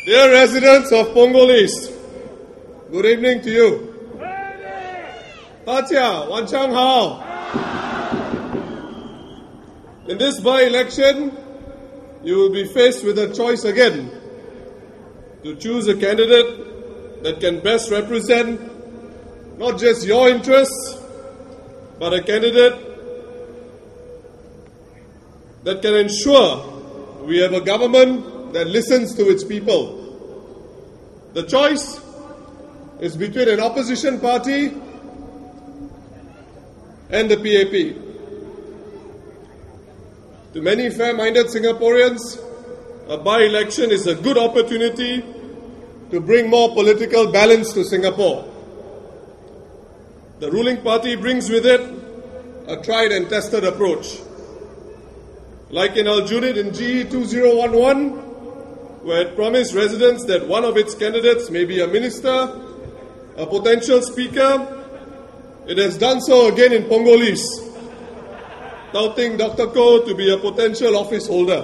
Dear residents of Punggol East, good evening to you. Tatia, Wan Chang Hao. In this by-election, you will be faced with a choice again to choose a candidate that can best represent not just your interests, but a candidate that can ensure we have a government that listens to its people. The choice is between an opposition party and the PAP. To many fair-minded Singaporeans, a by-election is a good opportunity to bring more political balance to Singapore. The ruling party brings with it a tried and tested approach. Like in Aljunied in GE 2011, where it promised residents that one of its candidates may be a minister, a potential speaker, it has done so again in Punggol East, touting Dr. Koh to be a potential office holder.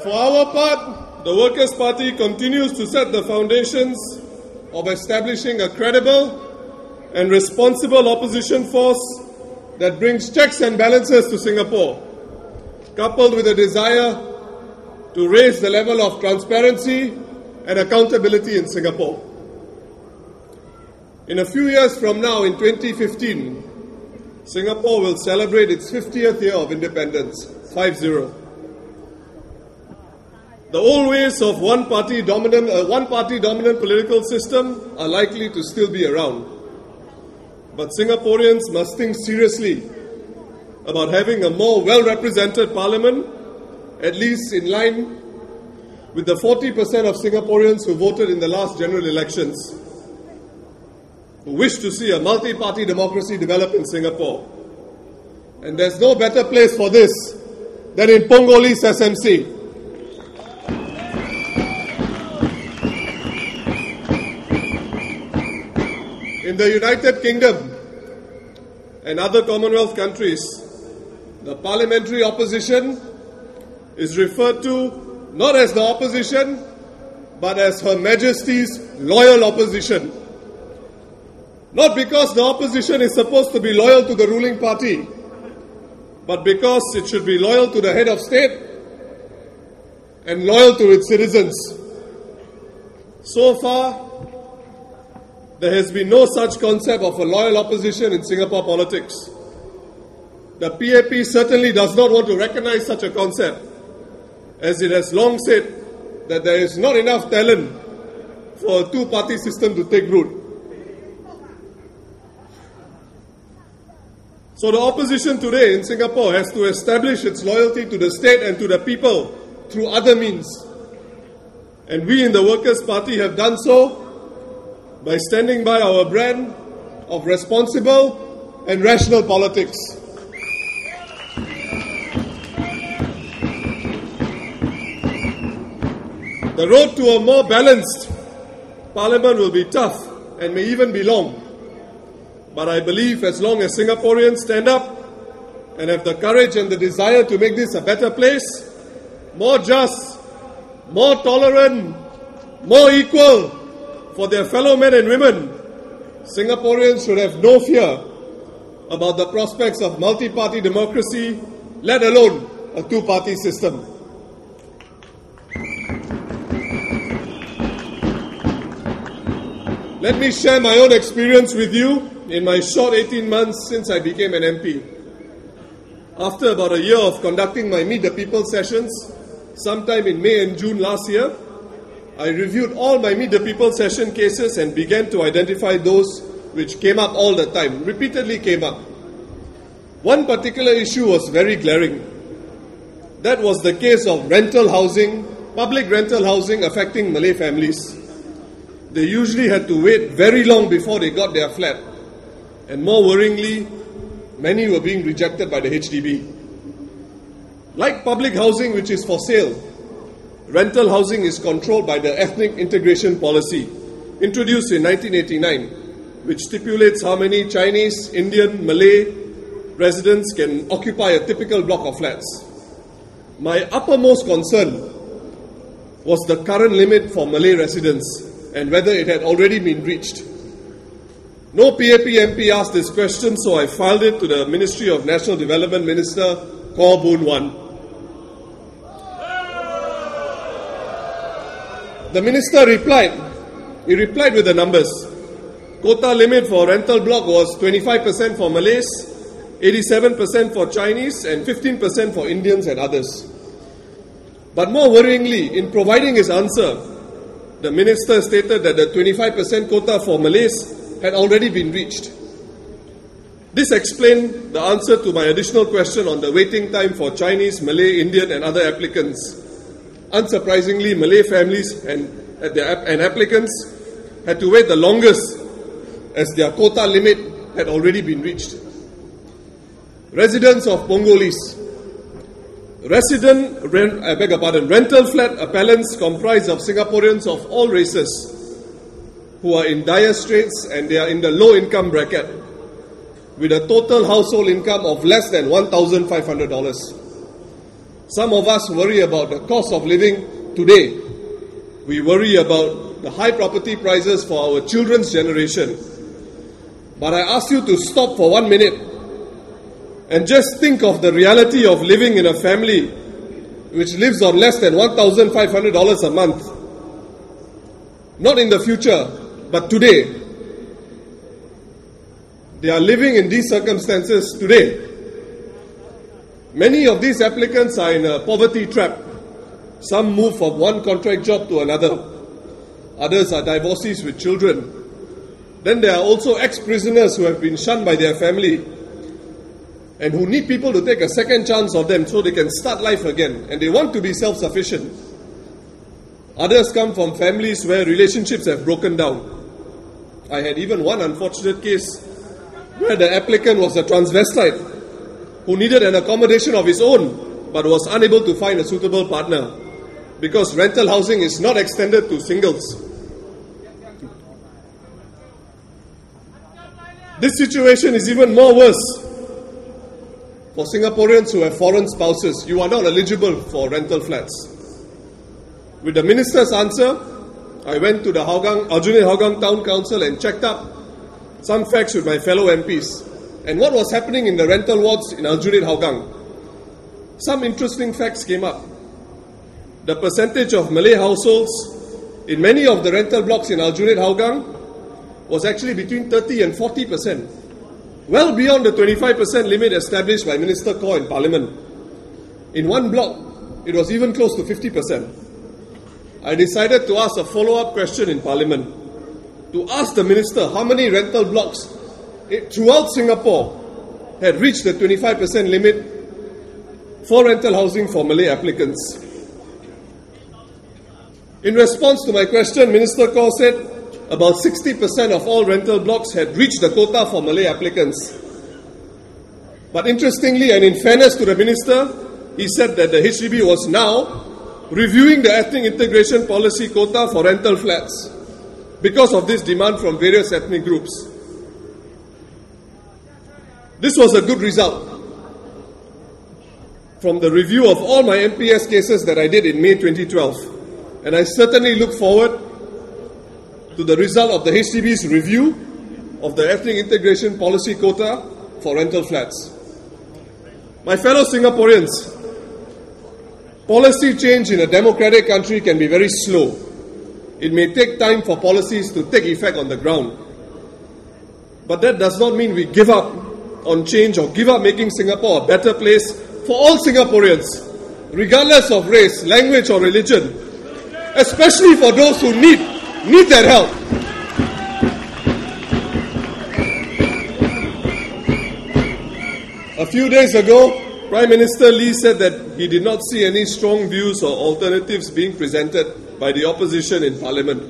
For our part, the Workers' Party continues to set the foundations of establishing a credible and responsible opposition force that brings checks and balances to Singapore, coupled with a desire to raise the level of transparency and accountability in Singapore. In a few years from now, in 2015, Singapore will celebrate its 50th year of independence, 5-0. The old ways of one-party dominant political system are likely to still be around. But Singaporeans must think seriously about having a more well-represented parliament, at least in line with the 40% of Singaporeans who voted in the last general elections, who wish to see a multi-party democracy develop in Singapore. And there's no better place for this than in Punggol East SMC. In the United Kingdom and other Commonwealth countries, the parliamentary opposition is referred to not as the opposition, but as Her Majesty's loyal opposition. Not because the opposition is supposed to be loyal to the ruling party, but because it should be loyal to the head of state and loyal to its citizens. So far, there has been no such concept of a loyal opposition in Singapore politics. The PAP certainly does not want to recognize such a concept, as it has long said that there is not enough talent for a two-party system to take root. So the opposition today in Singapore has to establish its loyalty to the state and to the people through other means. And we in the Workers' Party have done so by standing by our brand of responsible and rational politics. The road to a more balanced parliament will be tough and may even be long. But I believe as long as Singaporeans stand up and have the courage and the desire to make this a better place, more just, more tolerant, more equal for their fellow men and women, Singaporeans should have no fear about the prospects of multi-party democracy, let alone a two-party system. Let me share my own experience with you in my short 18 months since I became an MP. After about a year of conducting my Meet the People sessions, sometime in May and June last year, I reviewed all my Meet the People session cases and began to identify those which came up all the time, repeatedly came up. One particular issue was very glaring. That was the case of rental housing, public rental housing affecting Malay families. They usually had to wait very long before they got their flat. And more worryingly, many were being rejected by the HDB. Like public housing which is for sale, rental housing is controlled by the Ethnic Integration Policy, introduced in 1989, which stipulates how many Chinese, Indian, Malay residents can occupy a typical block of flats. My uppermost concern was the current limit for Malay residents and whether it had already been reached. No PAP MP asked this question, so I filed it to the Ministry of National Development Minister Khaw Boon Wan. The minister replied. He replied with the numbers. Quota limit for rental block was 25% for Malays, 87% for Chinese, and 15% for Indians and others. But more worryingly, in providing his answer, the minister stated that the 25% quota for Malays had already been reached. This explained the answer to my additional question on the waiting time for Chinese, Malay, Indian and other applicants. Unsurprisingly, Malay families and applicants had to wait the longest as their quota limit had already been reached. Residents of Pongolis. Rental flat appellants comprise of Singaporeans of all races who are in dire straits and they are in the low income bracket with a total household income of less than $1,500. Some of us worry about the cost of living today. We worry about the high property prices for our children's generation. But I ask you to stop for 1 minute and just think of the reality of living in a family which lives on less than $1,500 a month. Not in the future, but today. They are living in these circumstances today. Many of these applicants are in a poverty trap. Some move from one contract job to another. Others are divorcees with children. Then there are also ex-prisoners who have been shunned by their family and who need people to take a second chance on them so they can start life again, and they want to be self-sufficient. Others come from families where relationships have broken down. I had even one unfortunate case where the applicant was a transvestite who needed an accommodation of his own but was unable to find a suitable partner because rental housing is not extended to singles. This situation is even more worse for Singaporeans who have foreign spouses. You are not eligible for rental flats. With the minister's answer, I went to the Aljunied Hougang Town Council and checked up some facts with my fellow MPs and what was happening in the rental wards in Aljunied Hougang. Some interesting facts came up. The percentage of Malay households in many of the rental blocks in Aljunied Hougang was actually between 30 and 40%, well beyond the 25% limit established by Minister Khaw in Parliament. In one block, it was even close to 50%. I decided to ask a follow-up question in Parliament to ask the Minister how many rental blocks throughout Singapore had reached the 25% limit for rental housing for Malay applicants. In response to my question, Minister Khaw said about 60% of all rental blocks had reached the quota for Malay applicants. But interestingly, and in fairness to the Minister, he said that the HDB was now reviewing the ethnic integration policy quota for rental flats because of this demand from various ethnic groups. This was a good result from the review of all my MPS cases that I did in May 2012. And I certainly look forward to the result of the HDB's review of the ethnic integration policy quota for rental flats. My fellow Singaporeans, policy change in a democratic country can be very slow. It may take time for policies to take effect on the ground. But that does not mean we give up on change or give up making Singapore a better place for all Singaporeans, regardless of race, language or religion, especially for those who need that help. A few days ago, Prime Minister Lee said that he did not see any strong views or alternatives being presented by the opposition in Parliament.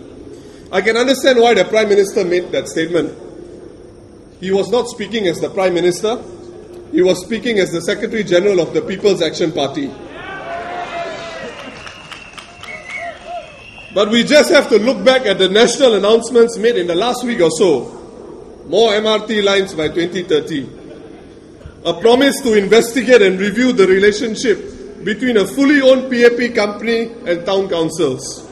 I can understand why the Prime Minister made that statement. He was not speaking as the Prime Minister, he was speaking as the Secretary General of the People's Action Party. But we just have to look back at the national announcements made in the last week or so. More MRT lines by 2030. A promise to investigate and review the relationship between a fully owned PAP company and town councils.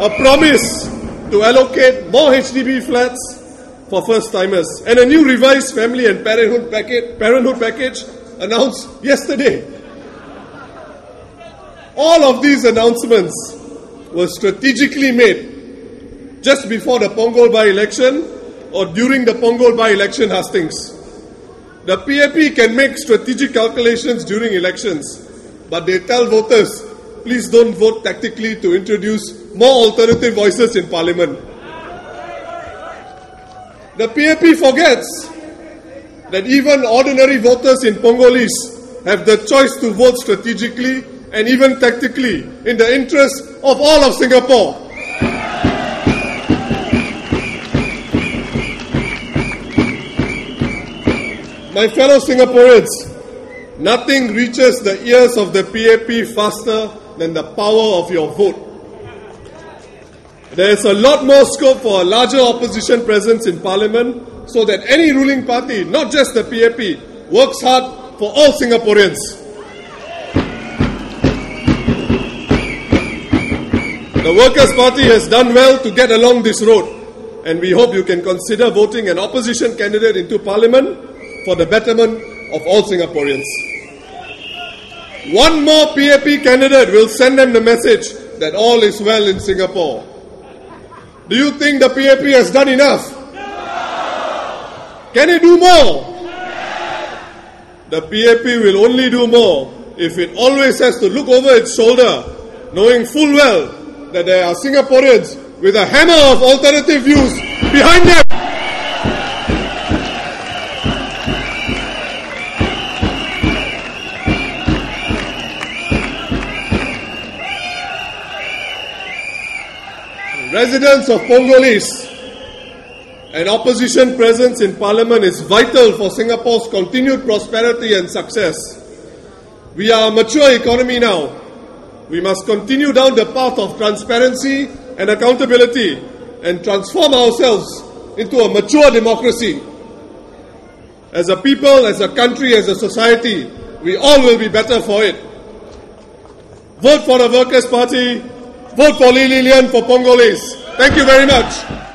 A promise to allocate more HDB flats for first-timers, and a new revised family and parenthood package announced yesterday. All of these announcements were strategically made just before the Punggol by-election or during the Punggol by-election hustings. The PAP can make strategic calculations during elections, but they tell voters, please don't vote tactically to introduce more alternative voices in Parliament. The PAP forgets that even ordinary voters in Pongolese have the choice to vote strategically and even tactically in the interest of all of Singapore. My fellow Singaporeans, nothing reaches the ears of the PAP faster than the power of your vote. There is a lot more scope for a larger opposition presence in Parliament so that any ruling party, not just the PAP, works hard for all Singaporeans. The Workers' Party has done well to get along this road, and we hope you can consider voting an opposition candidate into Parliament for the betterment of all Singaporeans. One more PAP candidate will send them the message that all is well in Singapore. Do you think the PAP has done enough? Can it do more? The PAP will only do more if it always has to look over its shoulder, knowing full well that there are Singaporeans with a hammer of alternative views behind them. Residents of Pongolese, an opposition presence in Parliament is vital for Singapore's continued prosperity and success. We are a mature economy now. We must continue down the path of transparency and accountability and transform ourselves into a mature democracy. As a people, as a country, as a society, we all will be better for it. Vote for the Workers' Party. Vote for Lee Li Lian for Pongolese. Thank you very much.